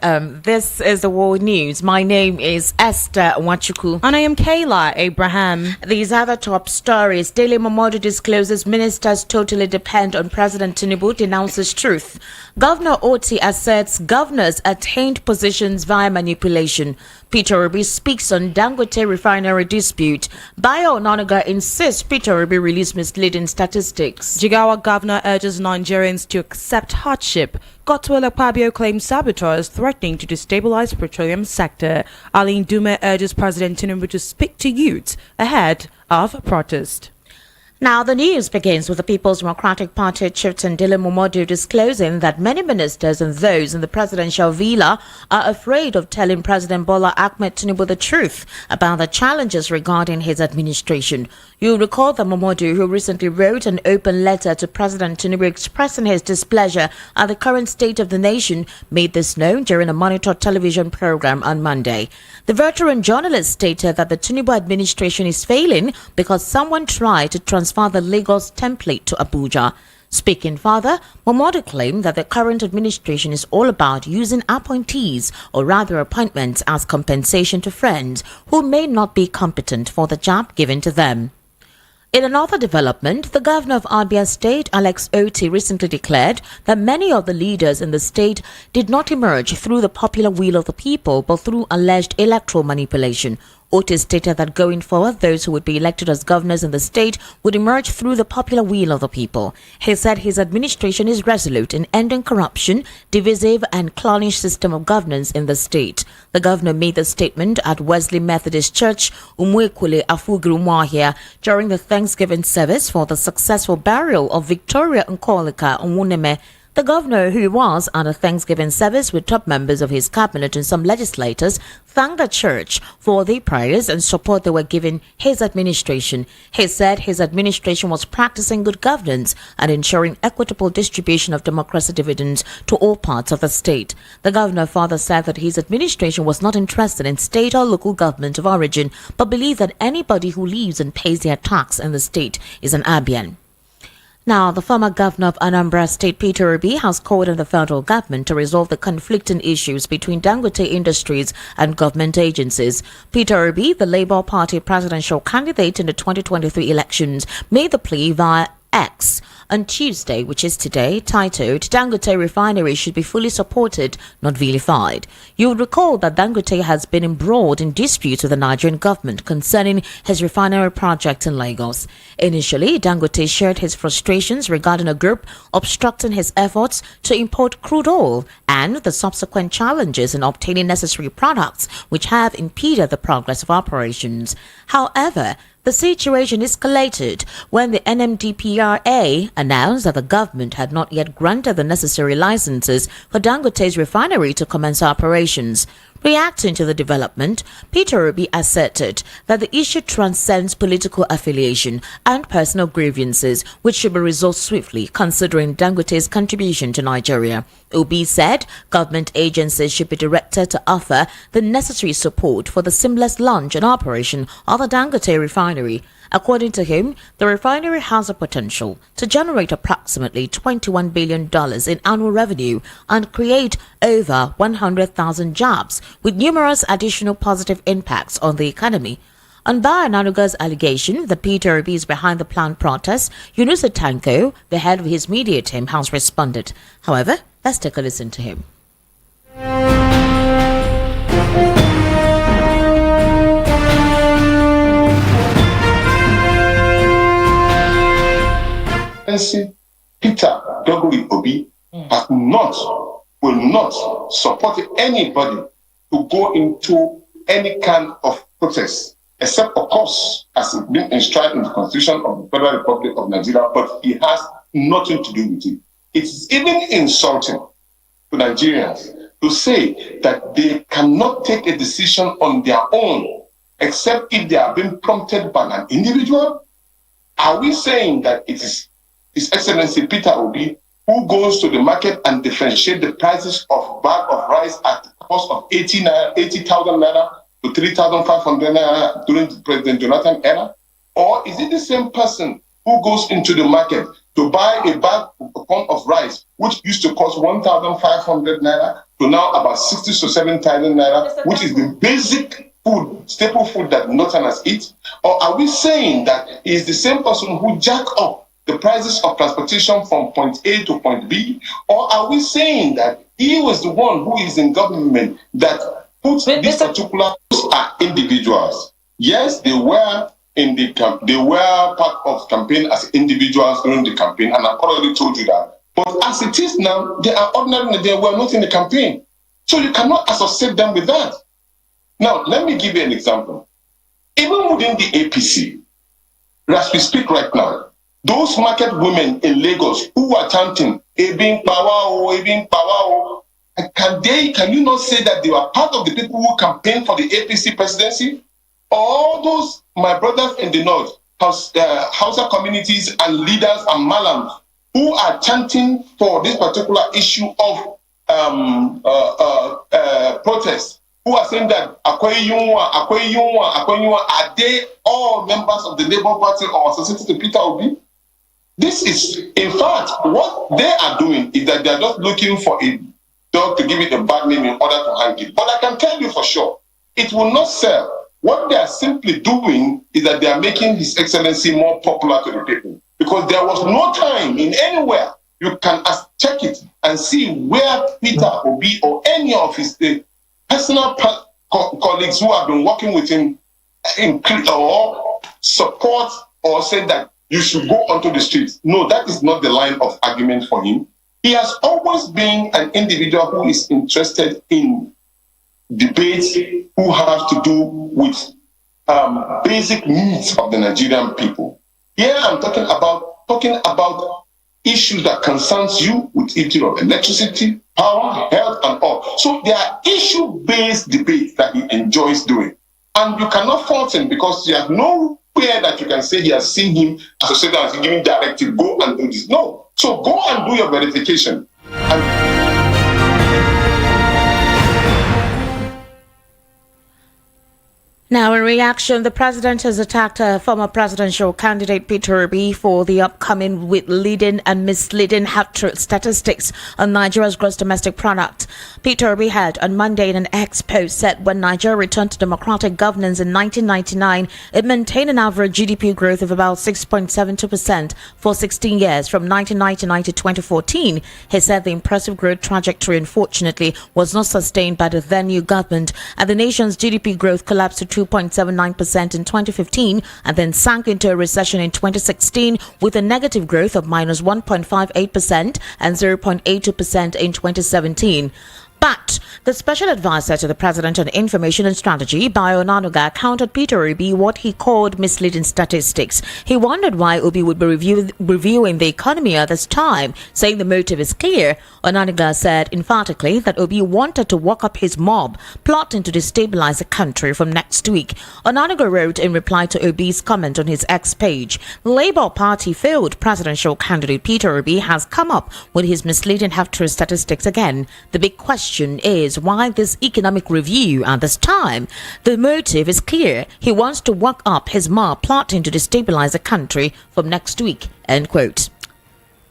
This is the World News. My name is Esther Wachuku. And I am Kayla Abraham. These are the top stories. Daily Momodu discloses ministers totally depend on President Tinubu, denounces truth. Governor Oti asserts governors attained positions via manipulation. Peter Obi speaks on Dangote refinery dispute. Bayo Onanuga insists Peter Obi release misleading statistics. Jigawa governor urges Nigerians to accept hardship. Godswill Akpabio claims sabotage threatening to destabilize petroleum sector. Ali Ndume urges President Tinubu to speak to youths ahead of protest. Now, the news begins with the People's Democratic Party chieftain Daily Momodu disclosing that many ministers and those in the presidential villa are afraid of telling President Bola Ahmed Tinubu the truth about the challenges regarding his administration. You'll recall that Momodu, who recently wrote an open letter to President Tinubu expressing his displeasure at the current state of the nation, made this known during a Monitor television program on Monday. The veteran journalist stated that the Tinubu administration is failing because someone tried to transfer the Lagos template to Abuja. Speaking further, Momodu claimed that the current administration is all about using appointees, or rather appointments, as compensation to friends who may not be competent for the job given to them. In another development, the governor of Abia State, Alex Oti, recently declared that many of the leaders in the state did not emerge through the popular will of the people, but through alleged electoral manipulation. Oti stated that going forward, those who would be elected as governors in the state would emerge through the popular will of the people. He said his administration is resolute in ending corruption, divisive and clannish system of governance in the state. The governor made the statement at Wesley Methodist Church, Umuekule Afugurumwahia, during the Thanksgiving service for the successful burial of Victoria Nkolika Onwuneme. The governor, who was at a Thanksgiving service with top members of his cabinet and some legislators, thanked the church for the prayers and support they were giving his administration. He said his administration was practicing good governance and ensuring equitable distribution of democracy dividends to all parts of the state. The governor further said that his administration was not interested in state or local government of origin, but believed that anybody who lives and pays their tax in the state is an Abian. Now, the former governor of Anambra State, Peter Obi, has called on the federal government to resolve the conflicting issues between Dangote Industries and government agencies. Peter Obi, the Labour Party presidential candidate in the 2023 elections, made the plea via X on Tuesday, which is today, titled Dangote Refinery should be fully supported, not vilified. You will recall that Dangote has been embroiled in disputes with the Nigerian government concerning his refinery project in Lagos. Initially, Dangote shared his frustrations regarding a group obstructing his efforts to import crude oil and the subsequent challenges in obtaining necessary products which have impeded the progress of operations. However, the situation escalated when the NMDPRA announced that the government had not yet granted the necessary licenses for Dangote's refinery to commence operations. Reacting to the development, Peter Obi asserted that the issue transcends political affiliation and personal grievances, which should be resolved swiftly, considering Dangote's contribution to Nigeria. Obi said government agencies should be directed to offer the necessary support for the seamless launch and operation of the Dangote refinery. According to him, the refinery has the potential to generate approximately $21 billion in annual revenue and create over 100,000 jobs, with numerous additional positive impacts on the economy. On Bayo Onanuga's allegation that Peter Obi is behind the planned protest, Yunusa Tanko, the head of his media team, has responded. However, let's take a listen to him. Peter W. Obi will not support anybody to go into any kind of protest, except, of course, as it's been enshrined in the Constitution of the Federal Republic of Nigeria, but it has nothing to do with it. It's even insulting to Nigerians to say that they cannot take a decision on their own, except if they are being prompted by an individual. Are we saying that it is His Excellency Peter Obi who goes to the market and differentiate the prices of bag of rice at the cost of 80,000 naira to 3,500 naira during the President Jonathan era? Or is it the same person who goes into the market to buy a bag of rice, which used to cost 1,500 naira, to now about 60 to 7,000 naira, which is the basic food, staple food that Northerners eat? Or are we saying that he is the same person who jack up the prices of transportation from point A to point B? Or are we saying that he was the one who is in government that puts these particular individuals? Yes, they were they were part of campaign as individuals during the campaign, and I've already told you that. But as it is now, they are ordinary, they were not in the campaign. So you cannot associate them with that. Now, let me give you an example. Even within the APC, as we speak right now, those market women in Lagos who are chanting, Ebin Power, can you not say that they were part of the people who campaigned for the APC presidency? All those, my brothers in the north, Hausa communities and leaders and malams who are chanting for this particular issue of protest, who are saying that are they all members of the Labour Party or associated to Peter Obi? This is, in fact, what they are doing is that they are just looking for a dog to give it a bad name in order to hang it. But I can tell you for sure, it will not sell. What they are simply doing is that they are making His Excellency more popular to the people. Because there was no time in anywhere you can check it and see where Peter Obi or any of his personal colleagues who have been working with him or support or say that you should go onto the streets. No, that is not the line of argument for him. He has always been an individual who is interested in debates who have to do with basic needs of the Nigerian people. Here I'm talking about issues that concerns you with issue of electricity, power, health, and all. So there are issue-based debates that he enjoys doing. And you cannot fault him because you have nowhere that you can say he has seen him associated as giving directive, go and do this. No. So go and do your verification. Now, in reaction, the president has attacked former presidential candidate Peter Obi for the upcoming with leading and misleading half-truth statistics on Nigeria's gross domestic product. Peter Obi had on Monday in an X post said when Nigeria returned to democratic governance in 1999, it maintained an average GDP growth of about 6.72% for 16 years from 1999 to 2014. He said the impressive growth trajectory, unfortunately, was not sustained by the then new government, and the nation's GDP growth collapsed to 2.79% in 2015 and then sank into a recession in 2016 with a negative growth of minus 1.58% and 0.82% in 2017. But the special advisor to the president on information and strategy, Bayo Onanuga, countered Peter Obi what he called misleading statistics. He wondered why Obi would be reviewing the economy at this time, saying the motive is clear. Onanuga said emphatically that Obi wanted to walk up his mob, plotting to destabilize the country from next week. Onanuga wrote in reply to Obi's comment on his X page, Labour Party failed presidential candidate Peter Obi has come up with his misleading half-truth statistics again. The big question is why this economic review at this time? The motive is clear. He wants to work up his mob, plotting to destabilize the country from next week. End quote.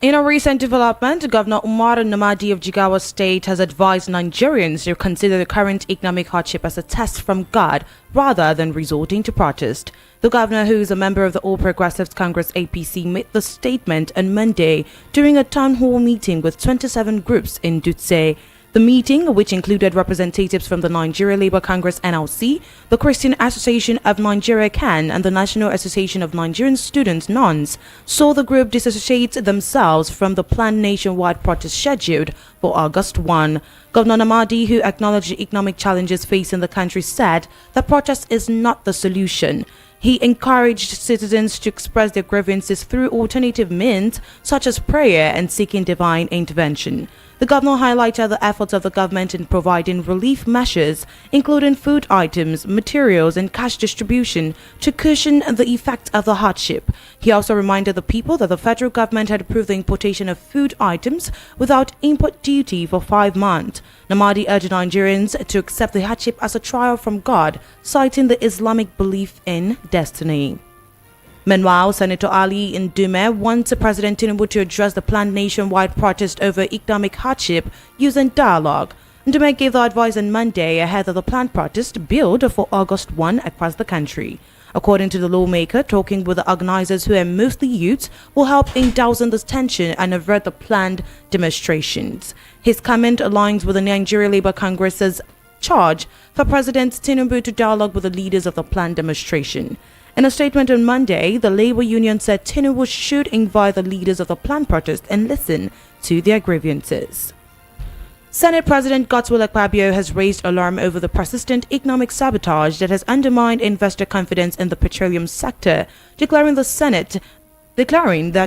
In a recent development, Governor Umar Namadi of Jigawa State has advised Nigerians to consider the current economic hardship as a test from God rather than resorting to protest. The governor, who is a member of the All Progressives Congress APC, made the statement on Monday during a town hall meeting with 27 groups in Dutse. The meeting, which included representatives from the Nigeria Labour Congress NLC, the Christian Association of Nigeria CAN, and the National Association of Nigerian Students NONS, saw the group disassociate themselves from the planned nationwide protest scheduled for August 1. Governor Namadi, who acknowledged the economic challenges facing the country, said that protest is not the solution. He encouraged citizens to express their grievances through alternative means, such as prayer and seeking divine intervention. The governor highlighted the efforts of the government in providing relief measures, including food items, materials, and cash distribution to cushion the effect of the hardship. He also reminded the people that the federal government had approved the importation of food items without import duty for 5 months. Namadi urged Nigerians to accept the hardship as a trial from God, citing the Islamic belief in destiny. Meanwhile, Senator Ali Ndume wants President Tinubu to address the planned nationwide protest over economic hardship using dialogue. Ndume gave the advice on Monday ahead of the planned protest billed for August 1 across the country. According to the lawmaker, talking with the organizers, who are mostly youths, will help in dousing this tension and avert the planned demonstrations. His comment aligns with the Nigerian Labour Congress's charge for President Tinubu to dialogue with the leaders of the planned demonstration. In a statement on Monday, the Labour Union said Tinubu should invite the leaders of the planned protest and listen to their grievances. Senate President Godswill Akpabio has raised alarm over the persistent economic sabotage that has undermined investor confidence in the petroleum sector, declaring that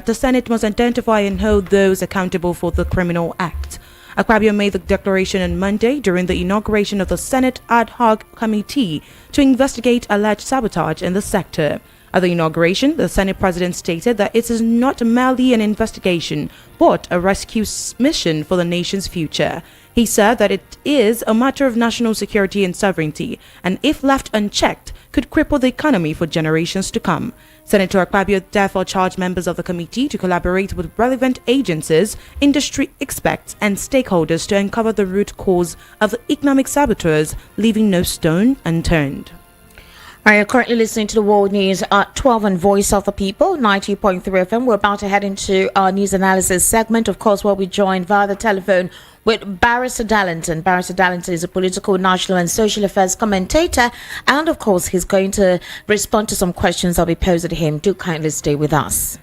the Senate must identify and hold those accountable for the criminal act. Akpabio made the declaration on Monday during the inauguration of the Senate Ad Hoc Committee to investigate alleged sabotage in the sector. At the inauguration, the Senate President stated that it is not merely an investigation, but a rescue mission for the nation's future. He said that it is a matter of national security and sovereignty, and if left unchecked, could cripple the economy for generations to come. Senator Akpabio therefore charged members of the committee to collaborate with relevant agencies, industry experts, and stakeholders to uncover the root cause of the economic saboteurs, leaving no stone unturned. You're currently listening to the World News at 12 on Voice of the People, 90.3 FM. We're about to head into our news analysis segment. Of course, we'll be joined via the telephone with Barrister Darlington. Barrister Darlington is a political, national and social affairs commentator. And of course, he's going to respond to some questions I'll be posed to him. Do kindly stay with us.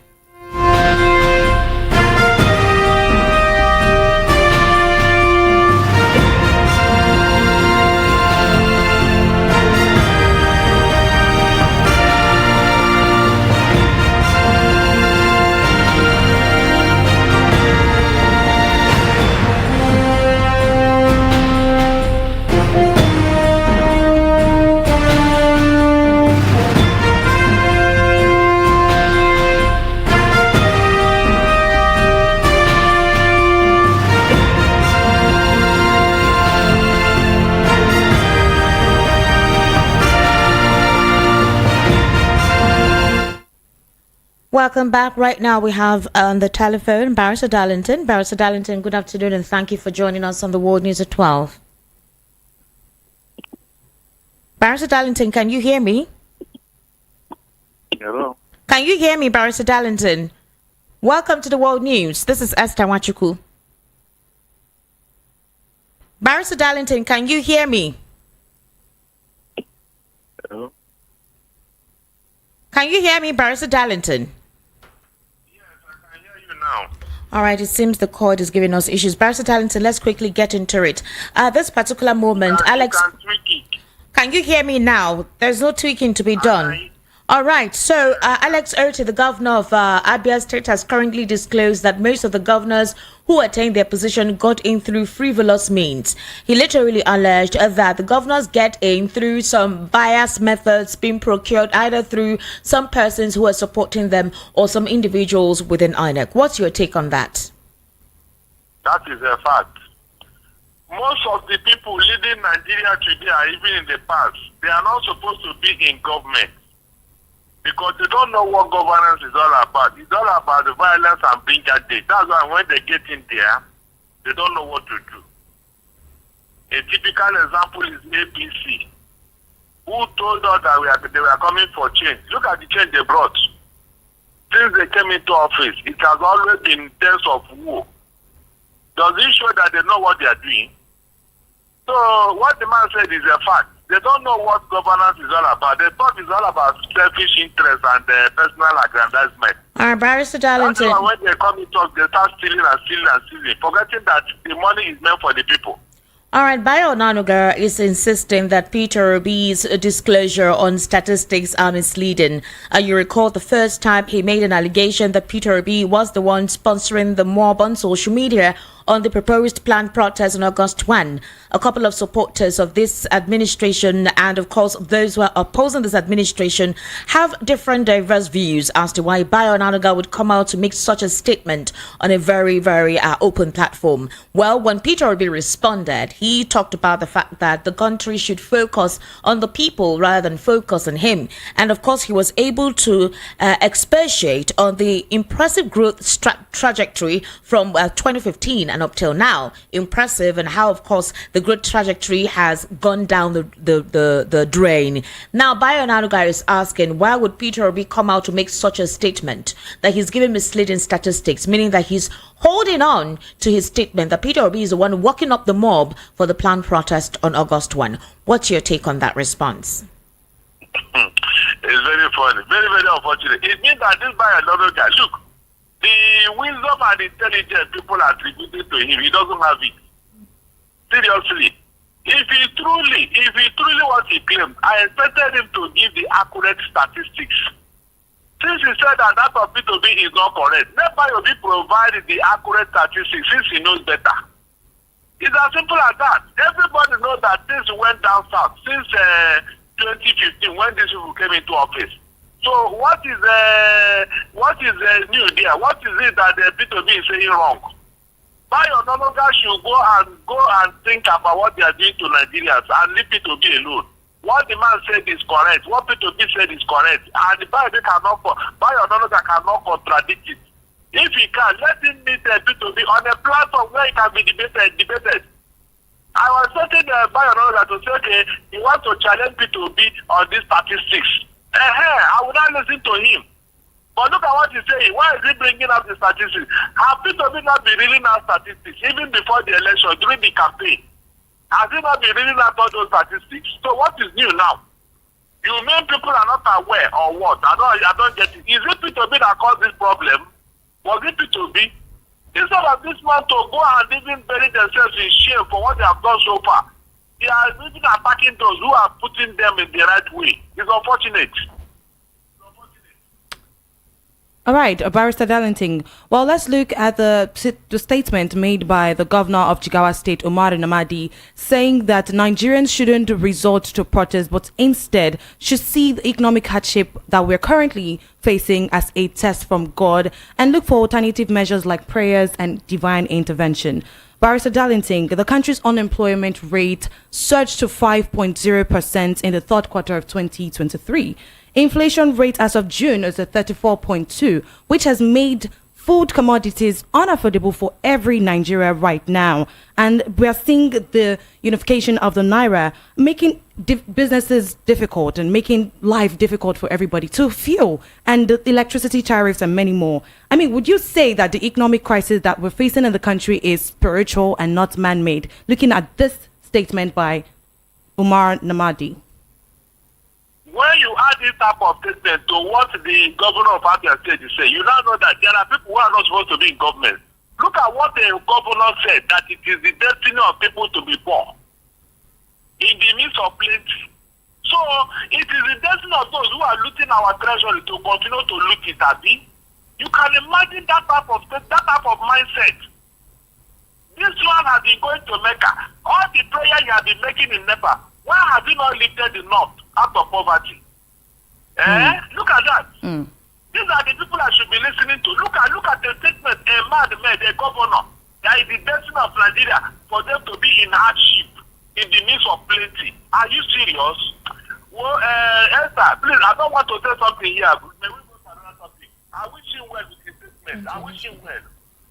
Welcome back. Right now we have on the telephone Barrister Darlington. Barrister Darlington, good afternoon and thank you for joining us on the World News at 12. Barrister Darlington, can you hear me? Hello. Can you hear me, Barrister Darlington? Welcome to the World News. This is Esther Wachuku. Barrister Darlington, can you hear me? Hello. Can you hear me, Barrister Darlington? Yes, I can hear you now. All right, it seems the cord is giving us issues. Barrister Darlington, let's quickly get into it. This particular moment, Alex, can you hear me now? There's no tweaking to be done. All right, so Alex Otti, the governor of Abia State, has currently disclosed that most of the governors who attained their position got in through frivolous means. He literally alleged that the governors get in through some biased methods being procured either through some persons who are supporting them or some individuals within INEC. What's your take on that? That is a fact. Most of the people leading Nigeria today, or even in the past, they are not supposed to be in government because they don't know what governance is all about. It's all about the violence and being at it. That's why when they get in there, they don't know what to do. A typical example is APC, who told us that they were coming for change. Look at the change they brought. Since they came into office, it has always been in terms of war. Does it show that they know what they are doing? So what the man said is a fact. They don't know what governance is all about. They thought it's all about selfish interest and personal aggrandizement. Barrister Darlington. That's why when they come to talk, they start stealing and stealing and stealing, forgetting that the money is meant for the people. All right, Bayo Onanuga is insisting that Peter Obi's disclosure on statistics are misleading. You recall the first time he made an allegation that Peter Obi was the one sponsoring the mob on social media on the proposed planned protest on August 1. A couple of supporters of this administration and, of course, those who are opposing this administration have different diverse views as to why Bayo Onanuga would come out to make such a statement on a very, very open platform. Well, when Peter Obi responded, he talked about the fact that the country should focus on the people rather than focus on him. And, of course, he was able to expatiate on the impressive growth trajectory from 2015 and up till now. Impressive, and how, of course, the growth trajectory has gone down the drain. Now, Bayo Onanuga is asking, why would Peter Obi come out to make such a statement that he's giving misleading statistics, meaning that he's holding on to his statement that Peter Obi is the one walking up the mob for the planned protest on August 1. What's your take on that response? It's very funny, very, very unfortunate. It means that this Bayo Onanuga, look, the wisdom and intelligence people attributed to him, he doesn't have it. Seriously. If he truly what he claimed, I expected him to give the accurate statistics. Since he said that of P2B is not correct, let Bayo provide the accurate statistics since he knows better. It's as simple as that. Everybody knows that things went down south since 2015 when these people came into office. So what is new there? What is it that the P2B is saying wrong? Bayo Onanuga should go and think about what they are doing to Nigerians and leave P2B alone. What the man said is correct. What P2B said is correct. And Bayo Onanuga cannot contradict it. If he can, let him meet P2B on a platform where it can be debated. I was saying Bayo Onanuga to say, okay, he wants to challenge P2B on these statistics. I will not listen to him. But look at what he's saying. Why is he bringing up the statistics? Have P2B not been reading out statistics even before the election, during the campaign? Has he not been reading out all those statistics? So what is new now? You mean people are not aware or what? I don't get it. Is it P2B that caused this problem? Was it P2B? Instead of this man to go and even bury themselves in shame for what they have done so far, they are even attacking those who are putting them in the right way. It's unfortunate. All right, Barrister Darlington. Well, let's look at the statement made by the governor of Jigawa State, Umar Namadi, saying that Nigerians shouldn't resort to protest, but instead should see the economic hardship that we're currently facing as a test from God and look for alternative measures like prayers and divine intervention. Barrister Darlington, the country's unemployment rate surged to 5.0% in the third quarter of 2023. Inflation rate as of June is at 34.2, which has made food commodities unaffordable for every Nigeria right now. And we are seeing the unification of the Naira making businesses difficult and making life difficult for everybody to fuel, and the electricity tariffs and many more. I mean, would you say that the economic crisis that we're facing in the country is spiritual and not man-made, looking at this statement by Umar Namadi? When you add this type of statement to what the governor of Abia State is saying, you now know that there are people who are not supposed to be in government. Look at what the governor said, that it is the destiny of people to be poor in the midst of plenty. So it is the destiny of those who are looting our treasury to continue to loot it, Abi. You can imagine that type of mindset. This one has been going to Mecca. All the prayer you have been making in Nepal, why have you not lifted the north out of poverty? Look at that. These are the people I should be listening to. Look at the statement a man made, a governor. That is the destiny of Nigeria for them to be in hardship in the midst of plenty. Are you serious? Well, Esther, please, I don't want to say something here. May we go to another topic? I wish you well with the statement. I wish you well.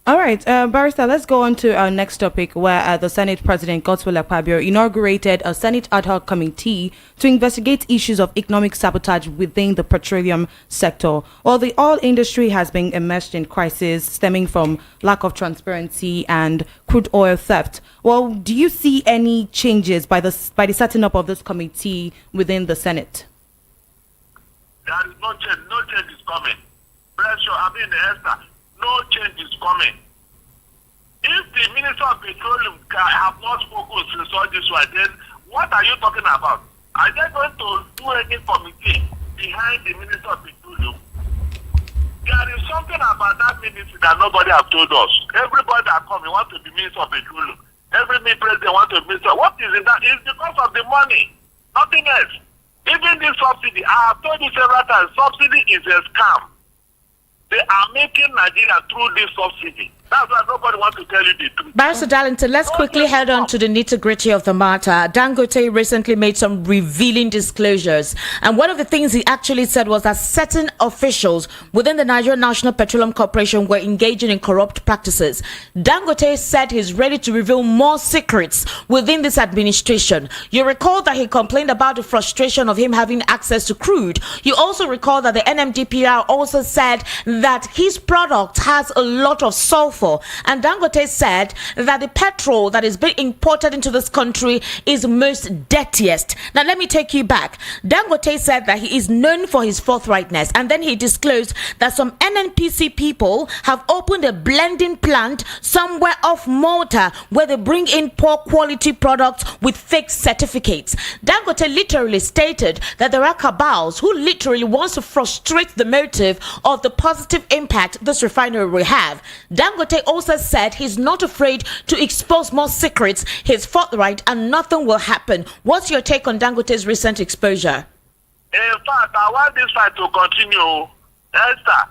All right, Barrister, let's go on to our next topic, where the Senate President Godswill Akpabio inaugurated a Senate ad hoc committee to investigate issues of economic sabotage within the petroleum sector. Well, the oil industry has been immersed in crisis stemming from lack of transparency and crude oil theft. Well, do you see any changes by the setting up of this committee within the Senate? There is no change. No change is coming. Esther, no change is coming. If the Minister of Petroleum have not spoken since all this one, then what are you talking about? Are they going to do any committee behind the Minister of Petroleum? There is something about that ministry that nobody has told us. Everybody that comes, wants to be Minister of Petroleum. Every president wants to be Minister. What is in that? It's because of the money. Nothing else. Even this subsidy, I have told you several times, subsidy is a scam. They are making Nigeria through this subsidy. That's why nobody wants to tell you the truth. Barrister Darlington, let's quickly head on to the nitty-gritty of the matter. Dangote recently made some revealing disclosures. And one of the things he actually said was that certain officials within the Nigerian National Petroleum Corporation were engaging in corrupt practices. Dangote said he's ready to reveal more secrets within this administration. You recall that he complained about the frustration of him having access to crude. You also recall that the NMDPR also said that his product has a lot of sulfur. And Dangote said that the petrol that is being imported into this country is most dirtiest. Now, let me take you back. Dangote said that he is known for his forthrightness. And then he disclosed that some NNPC people have opened a blending plant somewhere off Malta where they bring in poor quality products with fake certificates. Dangote literally stated that there are cabals who literally wants to frustrate the motive of the positive impact this refinery will have. Dangote also said he's not afraid to expose more secrets. He's forthright and nothing will happen. What's your take on Dangote's recent exposure? In fact, I want this fight to continue. Esther,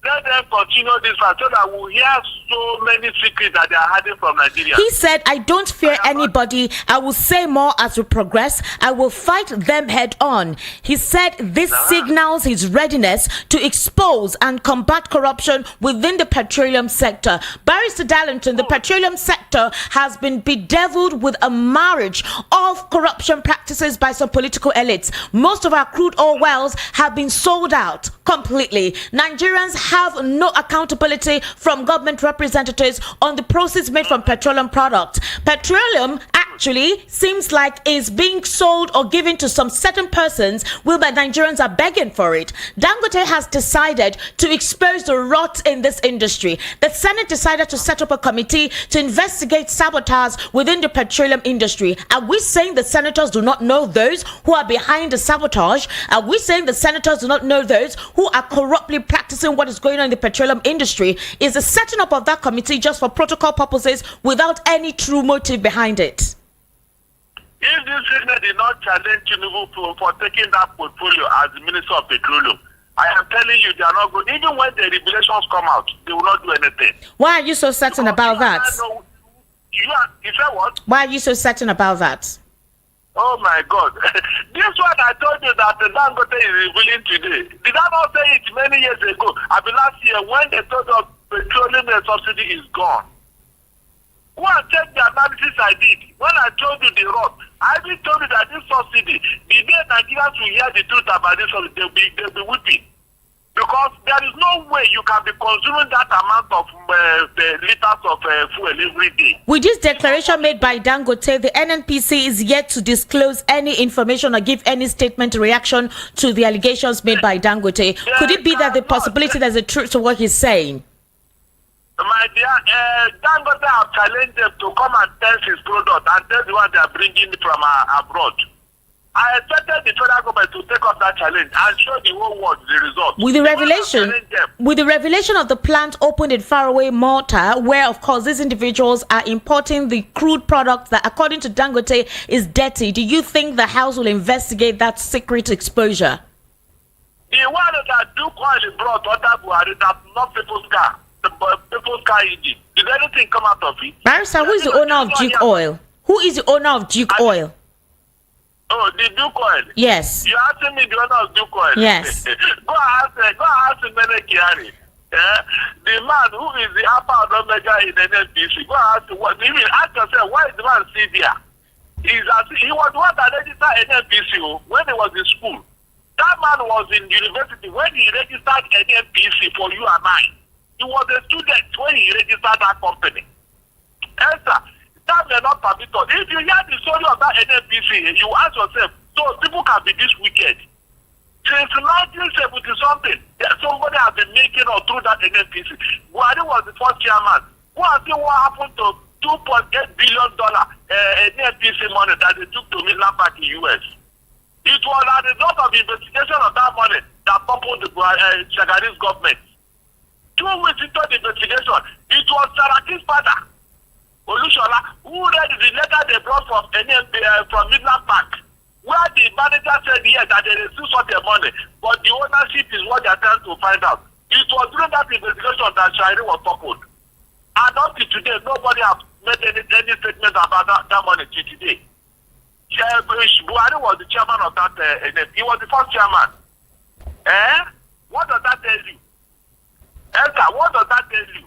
let them continue this fight so that we'll hear so many secrets that they are hiding from Nigeria. He said, I don't fear anybody. I will say more as we progress. I will fight them head on. He said this signals his readiness to expose and combat corruption within the petroleum sector. Barrister Darlington, the petroleum sector has been bedeviled with a marriage of corruption practices by some political elites. Most of our crude oil wells have been sold out completely. Nigerians have no accountability from government representatives on the proceeds made from petroleum products. Petroleum actually seems like is being sold or given to some certain persons whereby Nigerians are begging for it. Dangote has decided to expose the rot in this industry. The Senate decided to set up a committee to investigate sabotage within the petroleum industry. Are we saying the senators do not know those who are behind the sabotage? Are we saying the senators do not know those who are corruptly practicing what is going on in the petroleum industry? Is the setting up of that committee just for protocol purposes without any true motive behind it? If this Senate did not challenge Tinubu for taking that portfolio as the Minister of Petroleum, I am telling you, they are not good. Even when the revelations come out, they will not do anything. Why are you so certain about that? You said what? Why are you so certain about that? Oh my God. This one I told you that the Dangote is revealing today. Did I not say it many years ago? I mean last year when they told us petroleum subsidy is gone. Go and check the analysis I did. When I told you the rot, I even told you that this subsidy, the day Nigerians will hear the truth about this subsidy, they'll be weeping. Because there is no way you can be consuming that amount of liters of fuel every day. With this declaration made by Dangote, the NNPC is yet to disclose any information or give any statement reaction to the allegations made by Dangote. Could it be that the possibility there's a truth to what he's saying? My dear, Dangote have challenged them to come and test his product and test the one they are bringing from abroad. I expected the federal government to take up that challenge and show the whole world the result. With the revelation of the plant opened in faraway Malta, where of course these individuals are importing the crude product that according to Dangote is dirty, do you think the House will investigate that secret exposure? The one that do quite brought other Buhari that not people's car, the people's car engine. Did anything come out of it? Barrister, who is the owner of Duke Oil? Who is the owner of Duke Oil? Oh, the Duke Oil? Yes. You asking me the owner of Duke Oil? Yes. Go ask Mene Kiari. The man who is the Alpha and Omega in NNPC. Go ask what. You mean ask yourself, why is the man still there? He was one that registered NNPC when he was in school. That man was in university when he registered NNPC for you and I. He was a student when he registered that company. Esther, that may not permit us. If you hear the story of that NNPC, you ask yourself, so people can be this wicked. Since 1970 something, somebody has been making or through that NNPC. Buhari was the first chairman. Go and see what happened to $2.8 billion NNPC money that they took to Midland Park in US. It was a result of investigation of that money that toppled the Shagari's government. 2 weeks into the investigation, it was Saraki's father, Olushola, who read the letter they brought from from Midland Park, where the manager said yes that they received such a money, but the ownership is what they are trying to find out. It was during that investigation that Shari was toppled. And up to today, nobody has made any statement about that money till today. Buhari was the chairman of that. He was the first chairman. What does that tell you? Elka, what does that tell you?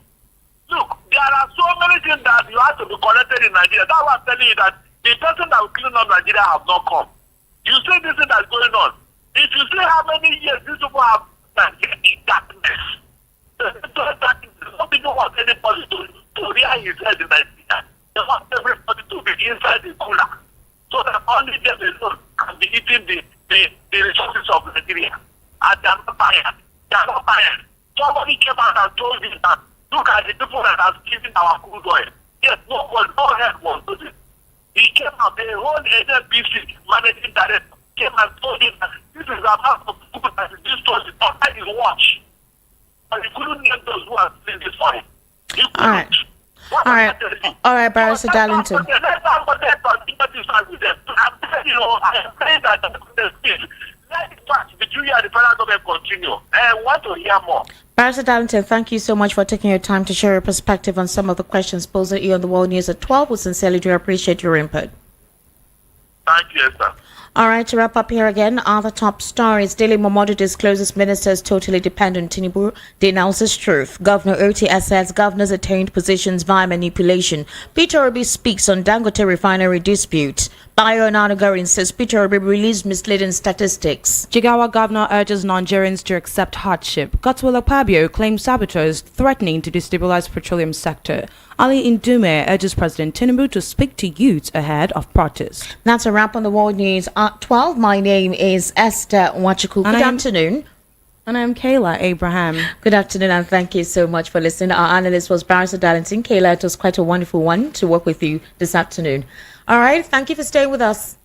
Look, there are so many things that you have to be corrected in Nigeria. That's why I'm telling you that the person that will clean up Nigeria have not come. You see this thing that's going on. If you see how many years these people have in darkness, some people want anybody to rear his head in Nigeria. They want everybody to be inside the cooler, so that only them alone can be eating the resources of Nigeria. And they are not buying. They are not buying. Somebody came out and told you that look at the people that are giving our crude oil. Yes, no head was doing it. He came out, the whole NNPC managing director came and told him that this is about of people that is this was under his watch. But he couldn't name those who are doing this for him. All right, Barrister Darlington. I'm praying that let the match between you and the federal government continue. I want to hear more. Barrister Darlington, thank you so much for taking your time to share your perspective on some of the questions posed at you on the World News at 12. We sincerely do appreciate your input. Thank you, sir. All right, to wrap up here again, other top stories. Daily Momodu discloses ministers totally dependent. Tinubu denounces truth. Governor OTS says governors attained positions via manipulation. Peter Obi speaks on Dangote refinery dispute. Bayo Nanagari says Peter Obi released misleading statistics. Jigawa governor urges Nigerians to accept hardship. Godswill Akpabio claims saboteurs threatening to destabilize petroleum sector. Ali Ndume urges President Tinubu to speak to youths ahead of protests. That's a wrap on the World News at 12. My name is Esther Wachuku. Good afternoon. And I'm Kayla Abraham. Good afternoon, and thank you so much for listening. Our analyst was Barrister Darlington. Kayla, it was quite a wonderful one to work with you this afternoon. All right, thank you for staying with us.